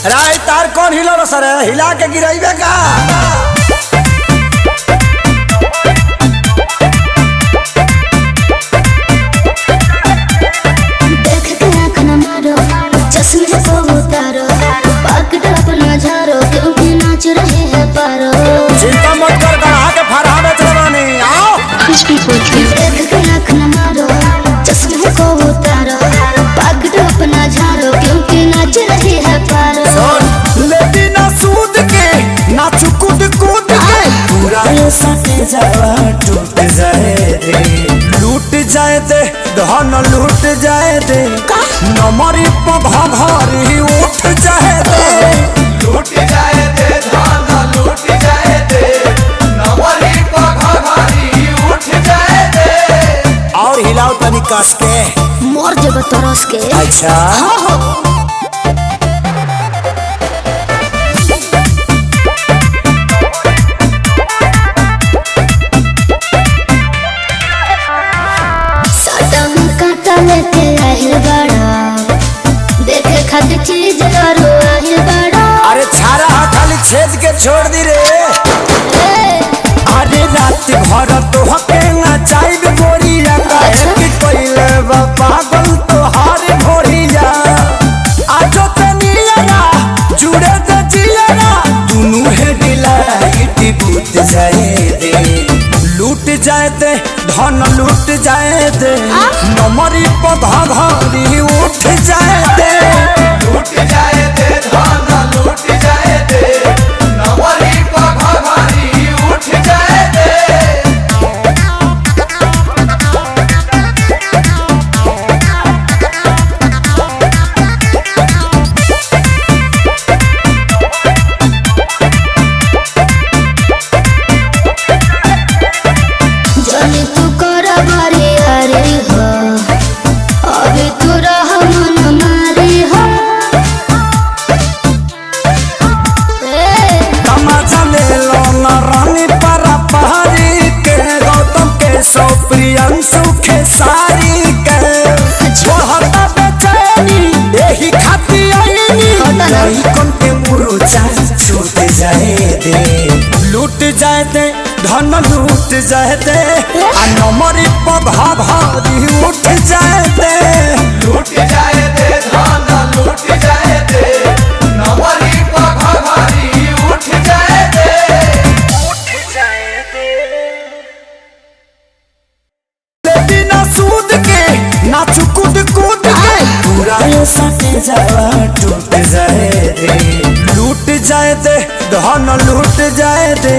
राय तार कौन हिलो सर हिला के गिराइबे का देख के आँख न मारो चश्मे को उतारो पकड़ अपना झारो क्योंकि नाच रहे हैं पारो। चिंता मत कर गढ़ा के फरहा में चलवानी आओ देख के आँख न मारो चश्मे को उतारो पकड़ अपना झारो क्योंकि नाच रहे हैं पारो। लेती ना सूद के ना चुकुद कूद के पूरा ये सटे जावा टूट जाए दे लूट जाए दे धन लूट जाए दे नमरी पघरी उठ जाए दे लूट जाए दे धान लूट जाए दे नवरी पघरी उठ जाए दे। और हिलाओ तनी कस के मोर जब तरस के अच्छा लेके आहिल बड़ा देखे खातिर चीज करो आहिल बड़ा। अरे छारा खाली छेद के छोड़ दी रे अरे रात भर तो हके ना चाहिए गोरिया काहे कि कोइले बा पागल तो हार भोरिया आजो तनिया जुड़े दे जिया दुनु है डिलाइट बूत जाए दे लूट जाए दे धन लूट जाए दे नमरी पघरी उठ जाए दे लूट जाए दे धान लूट जाए दे नवरी पघरी उठ जाए दे। जनी तू कर बारी हरी हो अभी तू रह मन मारी हो। तमाचा ले लो ना रानी परा पहाड़ी के गौतम के सो प्रियंशु के सारी के छोड़ता बेचैनी यही खाती आईनी नहीं कौन के मुरुचा छूट जाए दे लूट जाए दे धन लूट जाए दे आ नमरी पघरी उठ जाए दे लूट जाए दे धान लूट जाए दे नवरी पघरी उठ जाए दे। लेती ना सूद के ना चुकुद कूद के पूरा ये सटे जावा टूट जाए दे लूट जाए दे धन लूट जाए दे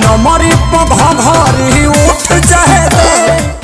नमरी पघरी उठ जाए दे।